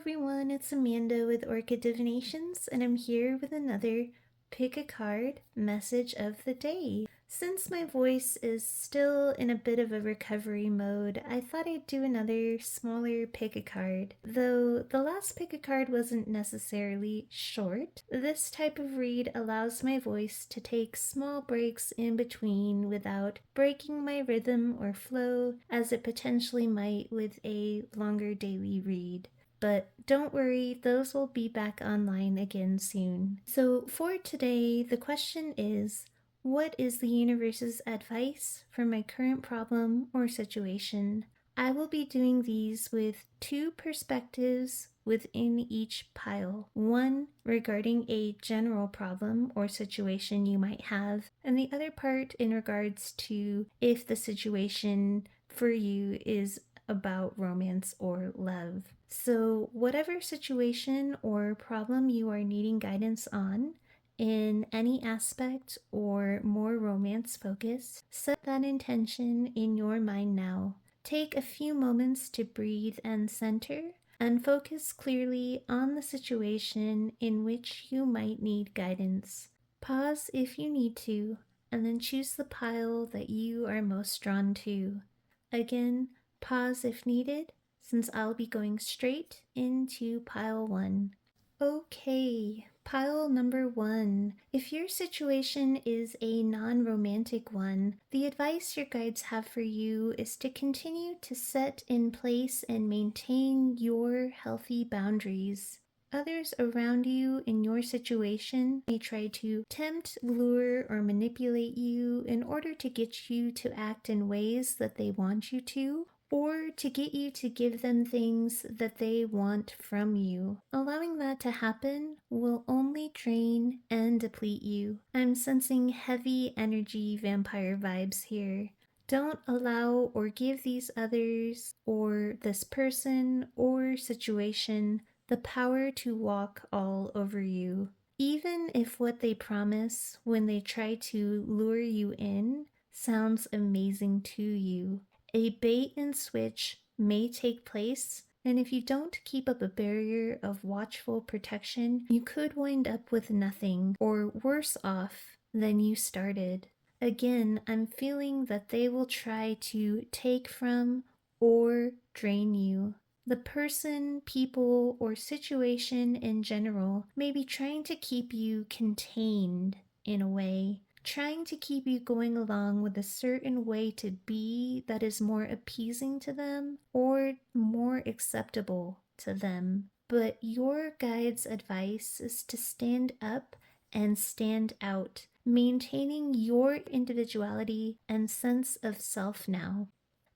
everyone, it's Amanda with Orchid Divinations, and I'm here with another pick a card message of the day. Since my voice is still in a bit of a recovery mode, I thought I'd do another smaller pick a card. Though the last pick a card wasn't necessarily short, this type of read allows my voice to take small breaks in between without breaking my rhythm or flow as it potentially might with a longer daily read. But don't worry, those will be back online again soon. So for today, the question is, what is the universe's advice for my current problem or situation? I will be doing these with two perspectives within each pile. One regarding a general problem or situation you might have, and the other part in regards to if the situation for you is about romance or love. So whatever situation or problem you are needing guidance on, in any aspect or more romance focused, set that intention in your mind now. Take a few moments to breathe and center, and focus clearly on the situation in which you might need guidance. Pause if you need to, and then choose the pile that you are most drawn to. Again, pause if needed, since I'll be going straight into pile 1. Okay, pile number 1. If your situation is a non-romantic one, the advice your guides have for you is to continue to set in place and maintain your healthy boundaries. Others around you in your situation may try to tempt, lure, or manipulate you in order to get you to act in ways that they want you to, or to get you to give them things that they want from you. Allowing that to happen will only drain and deplete you. I'm sensing heavy energy vampire vibes here. Don't allow or give these others or this person or situation the power to walk all over you. Even if what they promise when they try to lure you in sounds amazing to you, a bait and switch may take place, and if you don't keep up a barrier of watchful protection, you could wind up with nothing, or worse off than you started. Again, I'm feeling that they will try to take from or drain you. The person, people, or situation in general may be trying to keep you contained in a way, trying to keep you going along with a certain way to be that is more appeasing to them or more acceptable to them. But your guide's advice is to stand up and stand out, maintaining your individuality and sense of self now.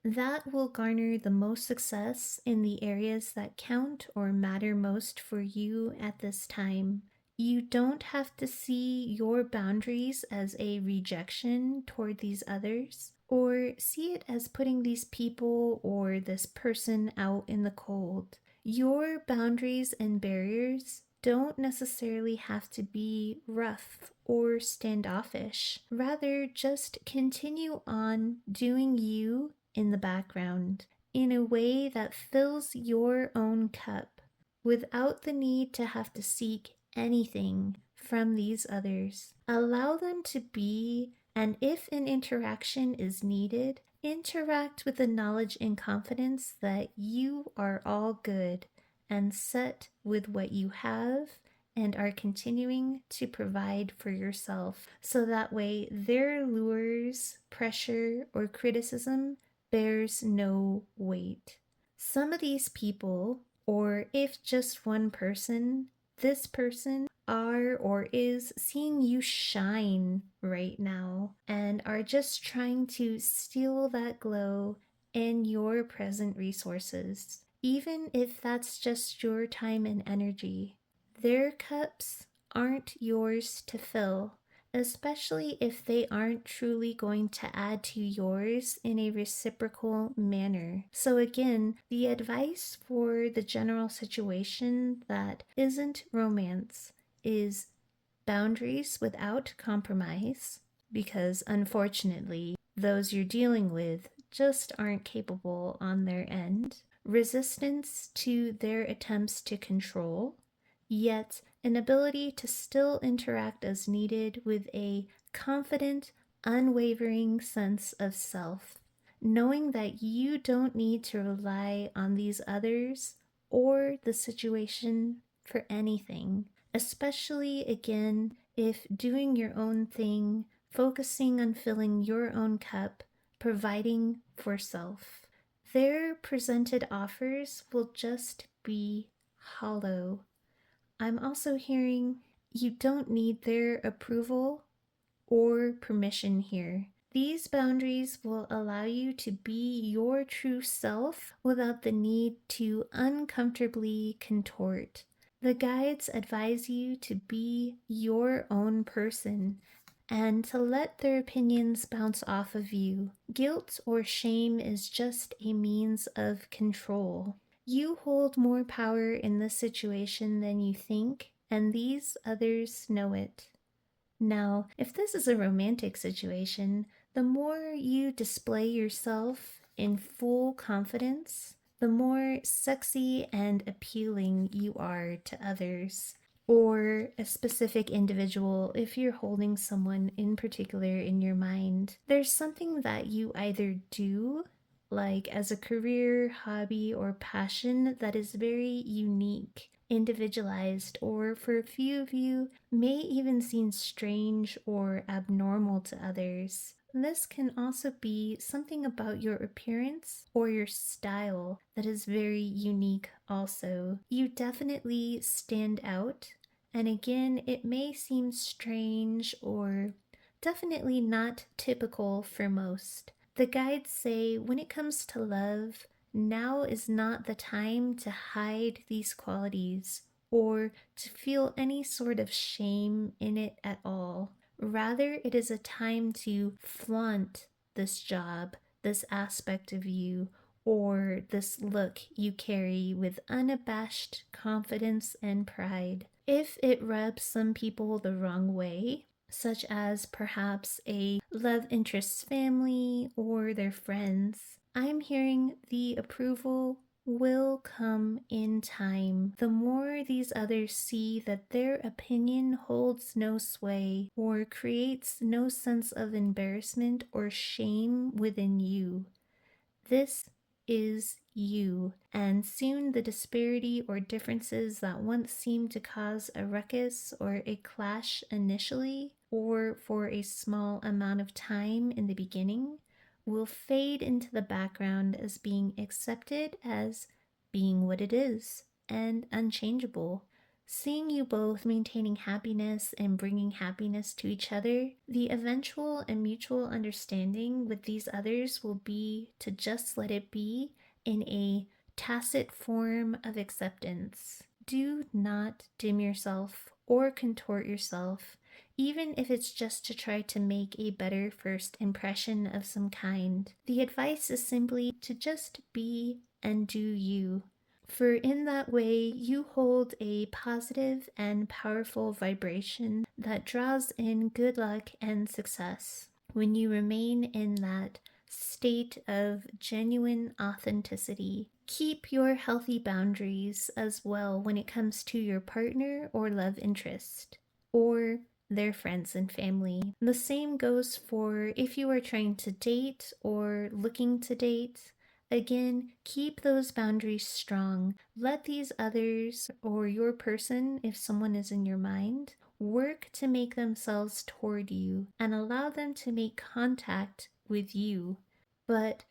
That will garner the most success in the areas that count or matter most for you at this time. You don't have to see your boundaries as a rejection toward these others, or see it as putting these people or this person out in the cold. Your boundaries and barriers don't necessarily have to be rough or standoffish. Rather, just continue on doing you in the background in a way that fills your own cup without the need to have to seek anything from these others. Allow them to be, and if an interaction is needed, interact with the knowledge and confidence that you are all good and set with what you have and are continuing to provide for yourself, so that way their lures, pressure, or criticism bears no weight. Some of these people, or if just one person, this person are or is seeing you shine right now and are just trying to steal that glow and your present resources, even if that's just your time and energy. Their cups aren't yours to fill, especially if they aren't truly going to add to yours in a reciprocal manner. So again, the advice for the general situation that isn't romance is boundaries without compromise, because unfortunately, those you're dealing with just aren't capable on their end. resistance to their attempts to control, yet an ability to still interact as needed with a confident, unwavering sense of self, knowing that you don't need to rely on these others or the situation for anything, especially again if doing your own thing, focusing on filling your own cup, providing for self. Their presented offers will just be hollow. I'm also hearing you don't need their approval or permission here. These boundaries will allow you to be your true self without the need to uncomfortably contort. The guides advise you to be your own person and to let their opinions bounce off of you. Guilt or shame is just a means of control. You hold more power in this situation than you think, and these others know it. Now, if this is a romantic situation, the more you display yourself in full confidence, the more sexy and appealing you are to others, or a specific individual if you're holding someone in particular in your mind. There's something that you either do, like as a career, hobby, or passion, that is very unique, individualized, or for a few of you, may even seem strange or abnormal to others. This can also be something about your appearance or your style that is very unique also. You definitely stand out, and again, it may seem strange or definitely not typical for most. The guides say when it comes to love, now is not the time to hide these qualities or to feel any sort of shame in it at all. Rather, it is a time to flaunt this job, this aspect of you, or this look you carry with unabashed confidence and pride. If it rubs some people the wrong way, such as perhaps a love interest's family or their friends, I'm hearing the approval will come in time. The more these others see that their opinion holds no sway or creates no sense of embarrassment or shame within you. This is you, and soon the disparity or differences that once seemed to cause a ruckus or a clash initially, or for a small amount of time in the beginning, will fade into the background as being accepted as being what it is and unchangeable. Seeing you both maintaining happiness and bringing happiness to each other, the eventual and mutual understanding with these others will be to just let it be in a tacit form of acceptance. Do not dim yourself or contort yourself, even if it's just to try to make a better first impression of some kind. The advice is simply to just be and do you. For in that way, you hold a positive and powerful vibration that draws in good luck and success. When you remain in that state of genuine authenticity, keep your healthy boundaries as well when it comes to your partner or love interest, or their friends and family. The same goes for if you are trying to date or looking to date. Again, keep those boundaries strong. Let these others or your person, if someone is in your mind, work to make themselves toward you and allow them to make contact with you. But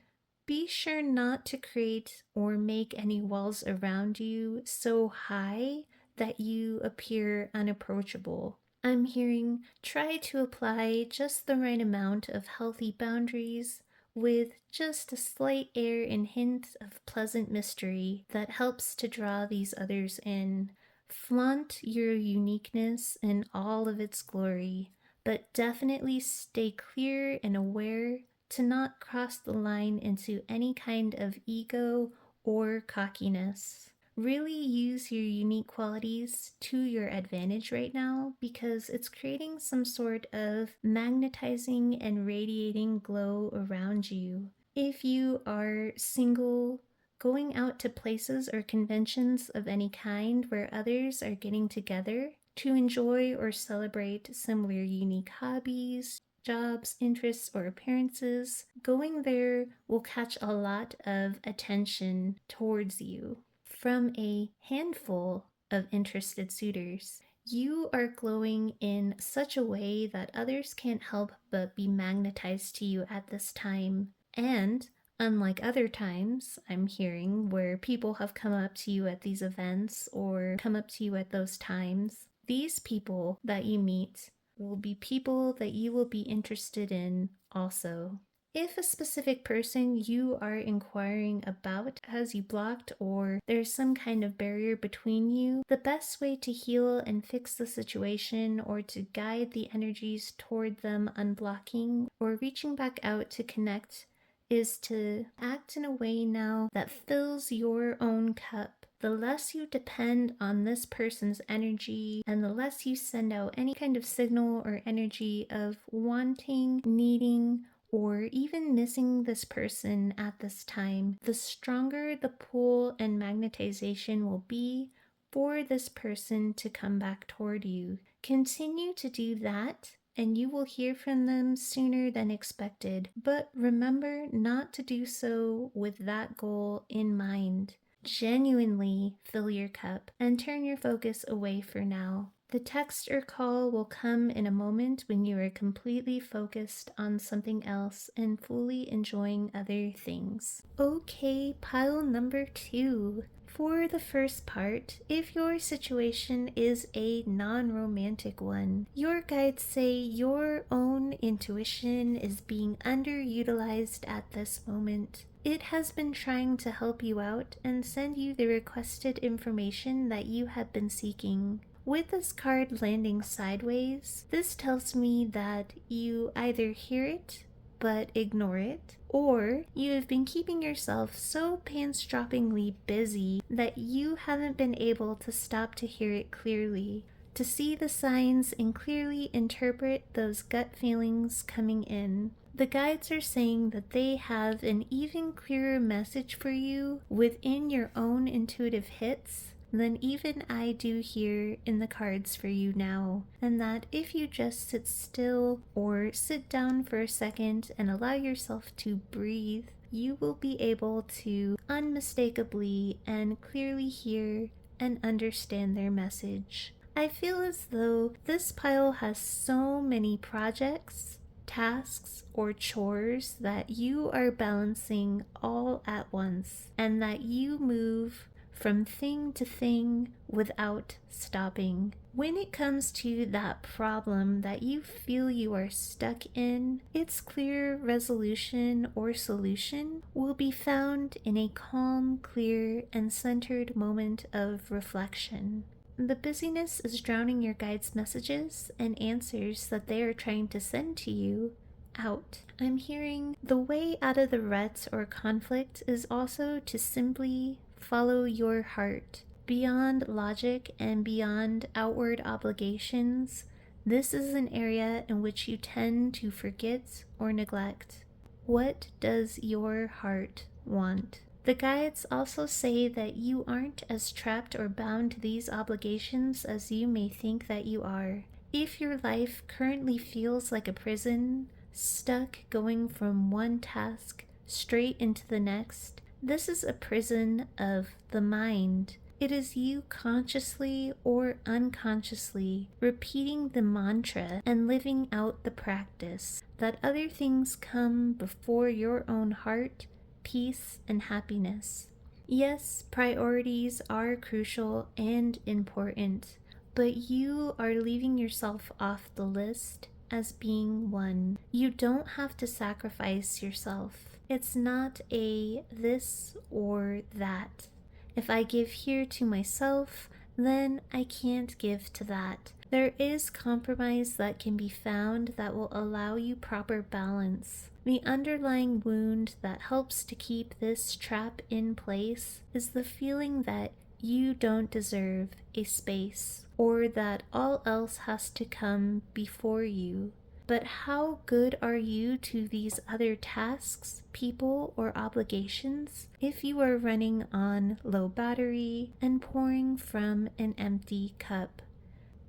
be sure not to create or make any walls around you so high that you appear unapproachable. I'm hearing try to apply just the right amount of healthy boundaries with just a slight air and hint of pleasant mystery that helps to draw these others in. Flaunt your uniqueness in all of its glory, but definitely stay clear and aware to not cross the line into any kind of ego or cockiness. Really use your unique qualities to your advantage right now because it's creating some sort of magnetizing and radiating glow around you. If you are single, going out to places or conventions of any kind where others are getting together to enjoy or celebrate similar unique hobbies, jobs, interests, or appearances. Going there will catch a lot of attention towards you from a handful of interested suitors. You are glowing in such a way that others can't help but be magnetized to you at this time. And unlike other times, I'm hearing, where people have come up to you at these events or come up to you at those times, these people that you meet will be people that you will be interested in also. If a specific person you are inquiring about has you blocked or there's some kind of barrier between you, the best way to heal and fix the situation or to guide the energies toward them unblocking or reaching back out to connect is to act in a way now that fills your own cup. The less you depend on this person's energy and the less you send out any kind of signal or energy of wanting, needing, or even missing this person at this time, the stronger the pull and magnetization will be for this person to come back toward you. Continue to do that, and you will hear from them sooner than expected. But remember not to do so with that goal in mind. Genuinely fill your cup and turn your focus away for now. The text or call will come in a moment when you are completely focused on something else and fully enjoying other things. Okay, pile number 2. For the first part, if your situation is a non-romantic one, your guides say your own intuition is being underutilized at this moment. It has been trying to help you out and send you the requested information that you have been seeking. With this card landing sideways, this tells me that you either hear it but ignore it, or you have been keeping yourself so pants-droppingly busy that you haven't been able to stop to hear it clearly, to see the signs and clearly interpret those gut feelings coming in. The guides are saying that they have an even clearer message for you within your own intuitive hits than even I do here in the cards for you now, and that if you just sit still or sit down for a second and allow yourself to breathe, you will be able to unmistakably and clearly hear and understand their message. I feel as though this pile has so many projects, tasks, or chores that you are balancing all at once, and that you move from thing to thing without stopping. When it comes to that problem that you feel you are stuck in, its clear resolution or solution will be found in a calm, clear, and centered moment of reflection. The busyness is drowning your guides' messages and answers that they are trying to send to you out. I'm hearing the way out of the rut or conflict is also to simply follow your heart. Beyond logic and beyond outward obligations, this is an area in which you tend to forget or neglect. What does your heart want? The guides also say that you aren't as trapped or bound to these obligations as you may think that you are. If your life currently feels like a prison, stuck going from one task straight into the next, this is a prison of the mind. It is you consciously or unconsciously repeating the mantra and living out the practice that other things come before your own heart, peace, and happiness. Yes, priorities are crucial and important, but you are leaving yourself off the list as being one. You don't have to sacrifice yourself. It's not a this or that. If I give here to myself, then I can't give to that. There is compromise that can be found that will allow you proper balance. The underlying wound that helps to keep this trap in place is the feeling that you don't deserve a space, or that all else has to come before you. but how good are you to these other tasks, people, or obligations if you are running on low battery and pouring from an empty cup?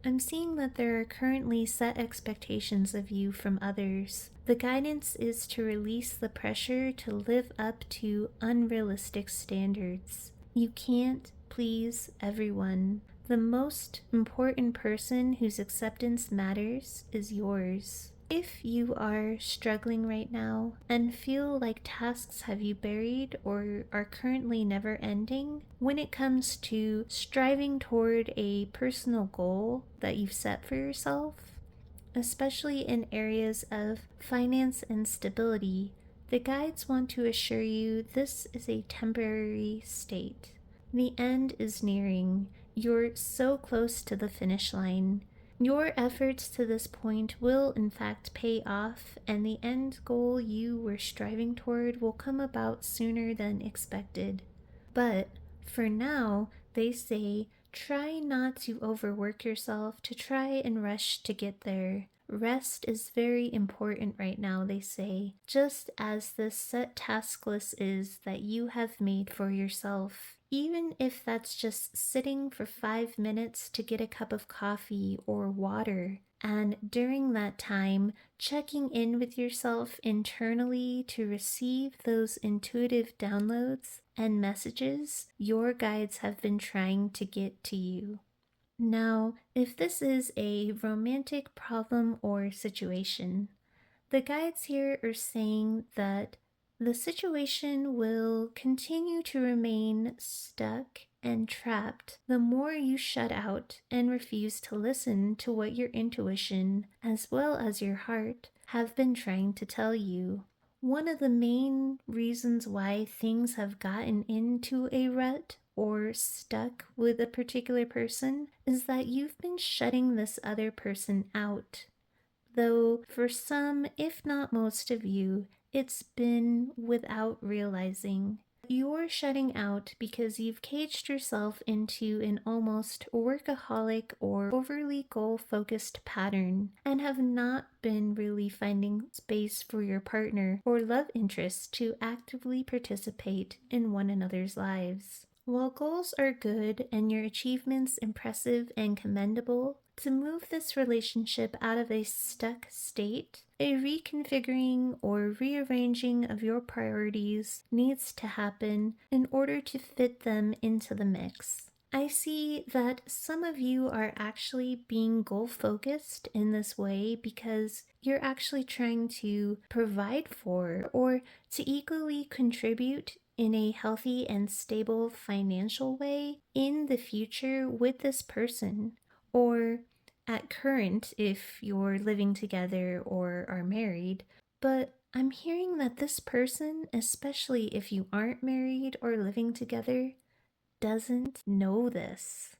I'm seeing that there are currently set expectations of you from others. The guidance is to release the pressure to live up to unrealistic standards. You can't please everyone. The most important person whose acceptance matters is yours. If you are struggling right now and feel like tasks have you buried or are currently never ending, when it comes to striving toward a personal goal that you've set for yourself, especially in areas of finance and stability, the guides want to assure you this is a temporary state. The end is nearing. You're so close to the finish line. Your efforts to this point will in fact pay off, and the end goal you were striving toward will come about sooner than expected. But for now, they say, try not to overwork yourself to try and rush to get there. Rest is very important right now, they say, just as this set task list is that you have made for yourself. Even if that's just sitting for 5 minutes to get a cup of coffee or water, and during that time, checking in with yourself internally to receive those intuitive downloads and messages your guides have been trying to get to you. Now, if this is a romantic problem or situation, the guides here are saying that the situation will continue to remain stuck and trapped the more you shut out and refuse to listen to what your intuition, as well as your heart, have been trying to tell you. One of the main reasons why things have gotten into a rut or stuck with a particular person is that you've been shutting this other person out. Though for some, if not most of you, it's been without realizing. You're shutting out because you've caged yourself into an almost workaholic or overly goal-focused pattern and have not been really finding space for your partner or love interest to actively participate in one another's lives. While goals are good and your achievements impressive and commendable, to move this relationship out of a stuck state, a reconfiguring or rearranging of your priorities needs to happen in order to fit them into the mix. I see that some of you are actually being goal-focused in this way because you're actually trying to provide for or to equally contribute in a healthy and stable financial way in the future with this person, or at current if you're living together or are married. But I'm hearing that this person, especially if you aren't married or living together, doesn't know this.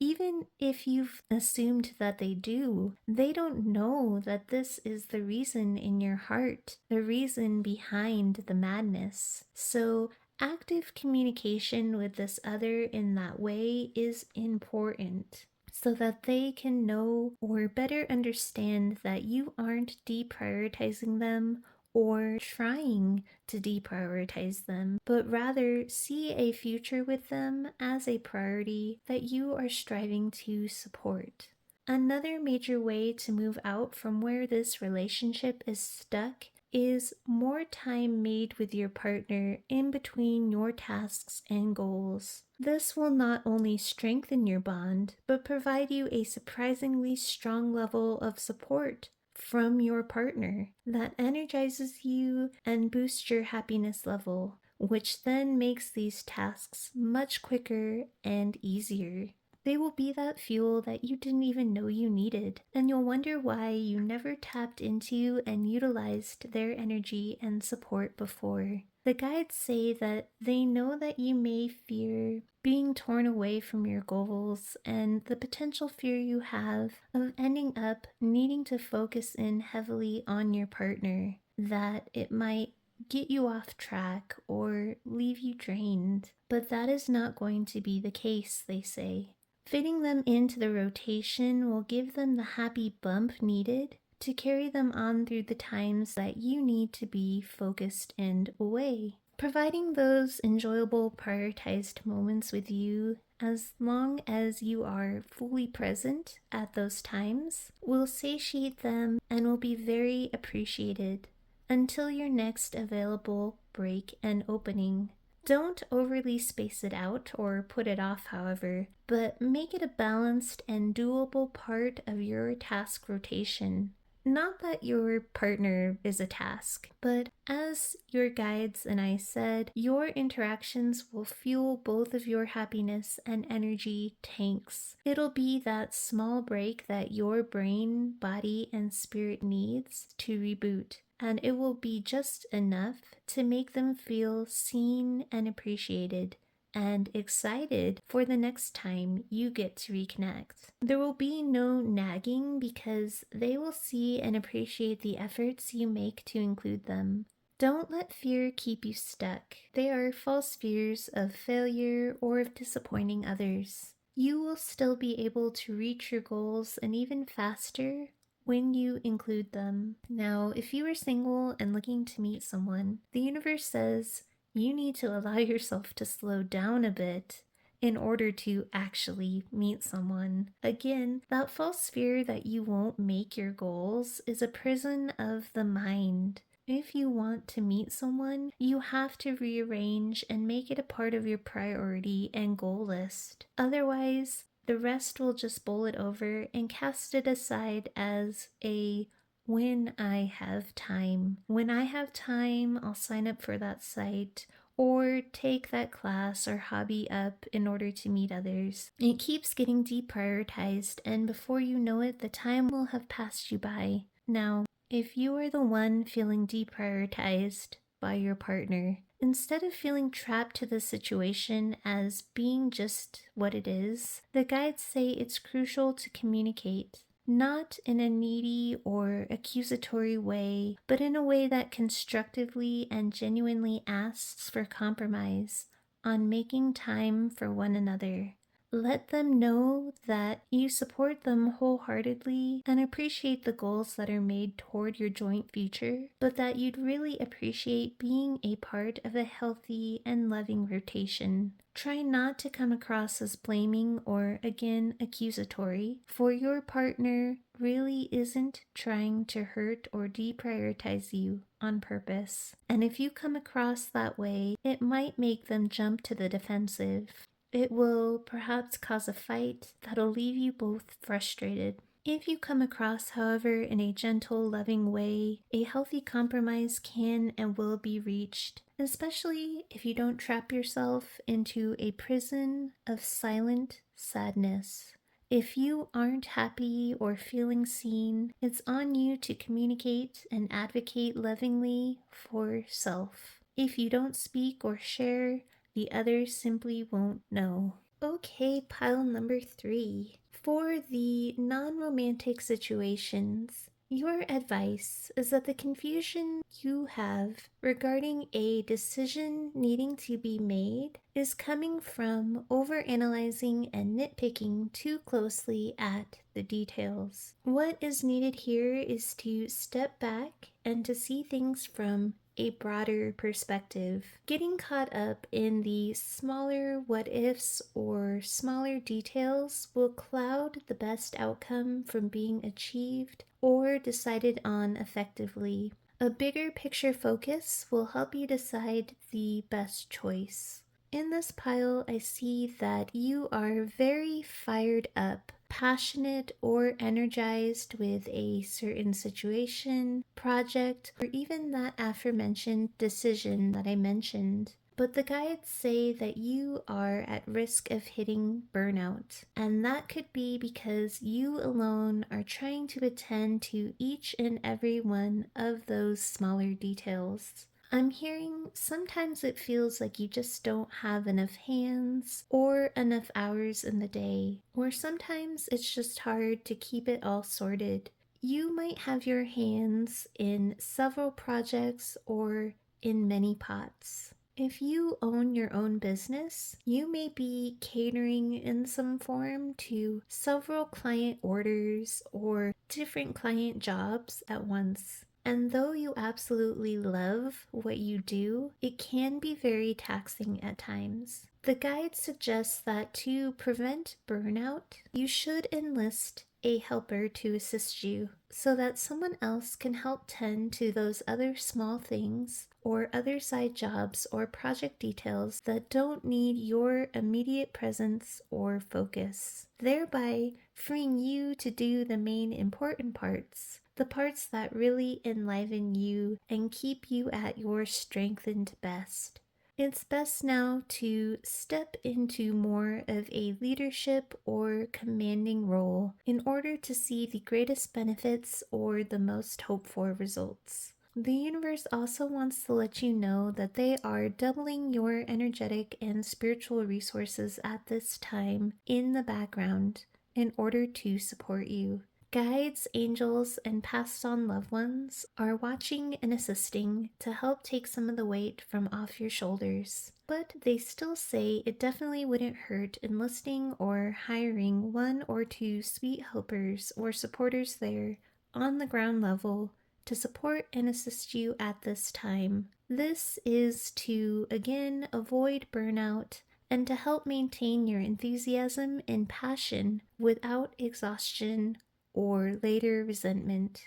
Even if you've assumed that they do, they don't know that this is the reason in your heart, the reason behind the madness. So active communication with this other in that way is important, so that they can know or better understand that you aren't deprioritizing them or trying to deprioritize them, but rather see a future with them as a priority that you are striving to support. Another major way to move out from where this relationship is stuck is more time made with your partner in between your tasks and goals. This will not only strengthen your bond, but provide you a surprisingly strong level of support from your partner that energizes you and boosts your happiness level, which then makes these tasks much quicker and easier. They will be that fuel that you didn't even know you needed, and you'll wonder why you never tapped into and utilized their energy and support before. The guides say that they know that you may fear being torn away from your goals and the potential fear you have of ending up needing to focus in heavily on your partner, that it might get you off track or leave you drained. But that is not going to be the case, they say. Fitting them into the rotation will give them the happy bump needed to carry them on through the times that you need to be focused and away. Providing those enjoyable, prioritized moments with you, as long as you are fully present at those times, will satiate them and will be very appreciated until your next available break and opening. Don't overly space it out or put it off, however, but make it a balanced and doable part of your task rotation. Not that your partner is a task, but as your guides and I said, your interactions will fuel both of your happiness and energy tanks. It'll be that small break that your brain, body, and spirit needs to reboot, and it will be just enough to make them feel seen and appreciated and excited for the next time you get to reconnect. There will be no nagging because they will see and appreciate the efforts you make to include them. Don't let fear keep you stuck. They are false fears of failure or of disappointing others. You will still be able to reach your goals and even faster when you include them. Now, if you are single and looking to meet someone, the universe says you need to allow yourself to slow down a bit in order to actually meet someone. Again, that false fear that you won't make your goals is a prison of the mind. If you want to meet someone, you have to rearrange and make it a part of your priority and goal list. Otherwise, the rest will just bowl it over and cast it aside as a when I have time. When I have time, I'll sign up for that site or take that class or hobby up in order to meet others. It keeps getting deprioritized, and before you know it, the time will have passed you by. Now, if you are the one feeling deprioritized by your partner, instead of feeling trapped to the situation as being just what it is, the guides say it's crucial to communicate. Not in a needy or accusatory way, but in a way that constructively and genuinely asks for compromise on making time for one another. Let them know that you support them wholeheartedly and appreciate the goals that are made toward your joint future, but that you'd really appreciate being a part of a healthy and loving rotation. Try not to come across as blaming or, again, accusatory, for your partner really isn't trying to hurt or deprioritize you on purpose. And if you come across that way, it might make them jump to the defensive. It will perhaps cause a fight that'll leave you both frustrated. If you come across, however, in a gentle, loving way, a healthy compromise can and will be reached, especially if you don't trap yourself into a prison of silent sadness. If you aren't happy or feeling seen, it's on you to communicate and advocate lovingly for self. If you don't speak or share, the others simply won't know. Okay, pile number 3. For the non-romantic situations, your advice is that the confusion you have regarding a decision needing to be made is coming from overanalyzing and nitpicking too closely at the details. What is needed here is to step back and to see things from a broader perspective. Getting caught up in the smaller what ifs or smaller details will cloud the best outcome from being achieved or decided on effectively. A bigger picture focus will help you decide the best choice. In this pile, I see that you are very fired up, passionate, or energized with a certain situation, project, or even that aforementioned decision that I mentioned. But the guides say that you are at risk of hitting burnout, and that could be because you alone are trying to attend to each and every one of those smaller details. I'm hearing sometimes it feels like you just don't have enough hands or enough hours in the day, or sometimes it's just hard to keep it all sorted. You might have your hands in several projects or in many pots. If you own your own business, you may be catering in some form to several client orders or different client jobs at once. And though you absolutely love what you do, it can be very taxing at times. The guide suggests that to prevent burnout, you should enlist a helper to assist you so that someone else can help tend to those other small things or other side jobs or project details that don't need your immediate presence or focus, thereby freeing you to do the main important parts, the parts that really enliven you and keep you at your strengthened best. It's best now to step into more of a leadership or commanding role in order to see the greatest benefits or the most hoped for results. The universe also wants to let you know that they are doubling your energetic and spiritual resources at this time in the background in order to support you. Guides, angels, and passed on loved ones are watching and assisting to help take some of the weight from off your shoulders. But they still say it definitely wouldn't hurt enlisting or hiring one or two sweet helpers or supporters there on the ground level to support and assist you at this time. This is to, again, avoid burnout and to help maintain your enthusiasm and passion without exhaustion or later resentment.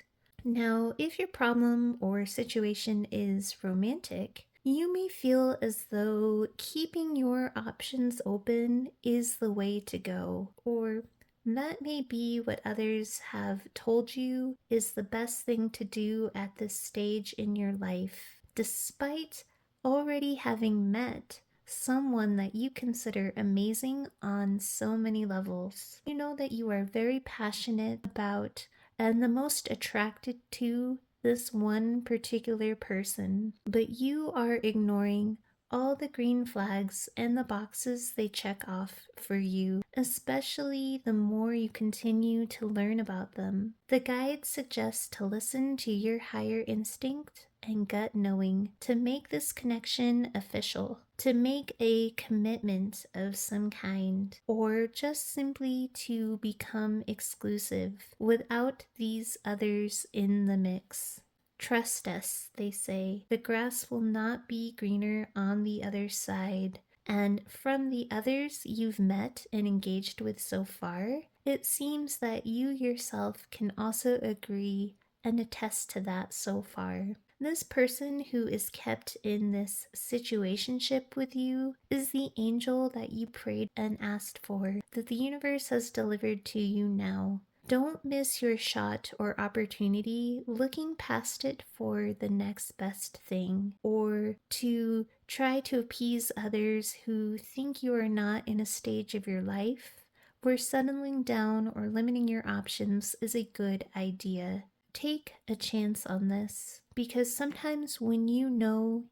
Now, if your problem or situation is romantic, you may feel as though keeping your options open is the way to go, or that may be what others have told you is the best thing to do at this stage in your life, despite already having met someone that you consider amazing on so many levels. You know that you are very passionate about and the most attracted to this one particular person, but you are ignoring all the green flags and the boxes they check off for you, especially the more you continue to learn about them. The guide suggests to listen to your higher instinct and gut knowing to make this connection official, to make a commitment of some kind, or just simply to become exclusive without these others in the mix. Trust us, they say. The grass will not be greener on the other side. And from the others you've met and engaged with so far, it seems that you yourself can also agree and attest to that so far. This person who is kept in this situationship with you is the angel that you prayed and asked for, that the universe has delivered to you now. Don't miss your shot or opportunity looking past it for the next best thing, or to try to appease others who think you are not in a stage of your life where settling down or limiting your options is a good idea. Take a chance on this, because sometimes when you know,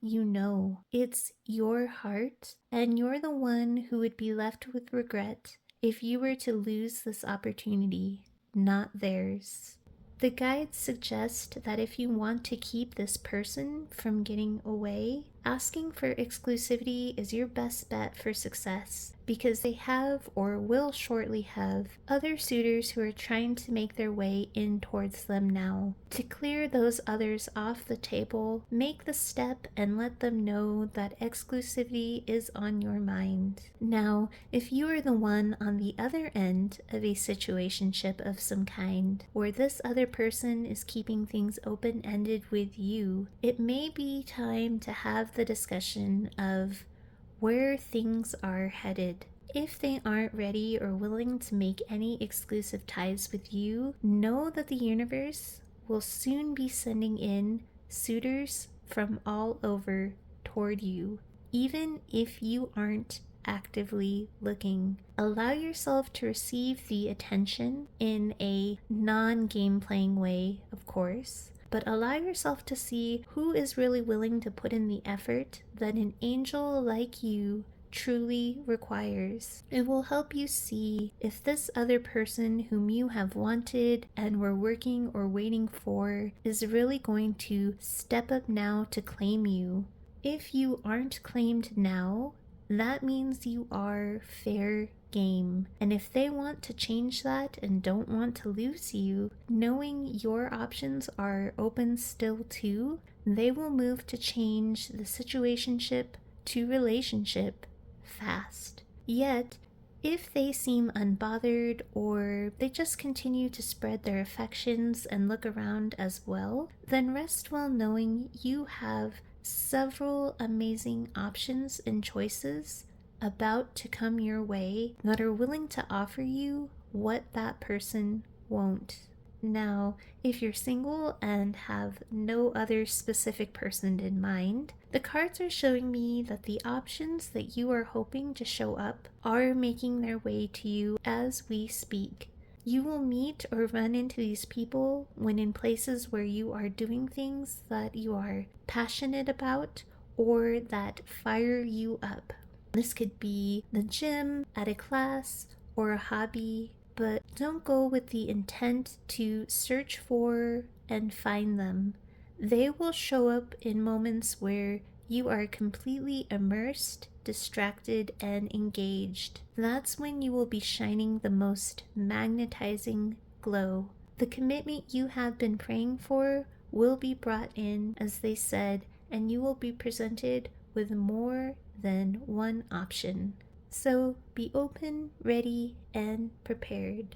it's your heart, and you're the one who would be left with regret if you were to lose this opportunity, not theirs. The guides suggest that if you want to keep this person from getting away, asking for exclusivity is your best bet for success, because they have or will shortly have other suitors who are trying to make their way in towards them now. To clear those others off the table, make the step and let them know that exclusivity is on your mind. Now, if you are the one on the other end of a situationship of some kind, where this other person is keeping things open-ended with you, it may be time to have the discussion of where things are headed. If they aren't ready or willing to make any exclusive ties with you, know that the universe will soon be sending in suitors from all over toward you, even if you aren't actively looking. Allow yourself to receive the attention in a non-game playing way, of course, but allow yourself to see who is really willing to put in the effort that an angel like you truly requires. It will help you see if this other person whom you have wanted and were working or waiting for is really going to step up now to claim you, If you aren't claimed now, that means you are fair game. And if they want to change that and don't want to lose you, knowing your options are open still too, they will move to change the situationship to relationship fast. Yet, if they seem unbothered or they just continue to spread their affections and look around as well, then rest well knowing you have several amazing options and choices about to come your way that are willing to offer you what that person won't. Now, if you're single and have no other specific person in mind, the cards are showing me that the options that you are hoping to show up are making their way to you as we speak. You will meet or run into these people when in places where you are doing things that you are passionate about or that fire you up. This could be the gym, at a class, or a hobby, but don't go with the intent to search for and find them. They will show up in moments where you are completely immersed, distracted, and engaged. That's when you will be shining the most magnetizing glow. The commitment you have been praying for will be brought in, as they said, and you will be presented with more than one option. So be open, ready, and prepared.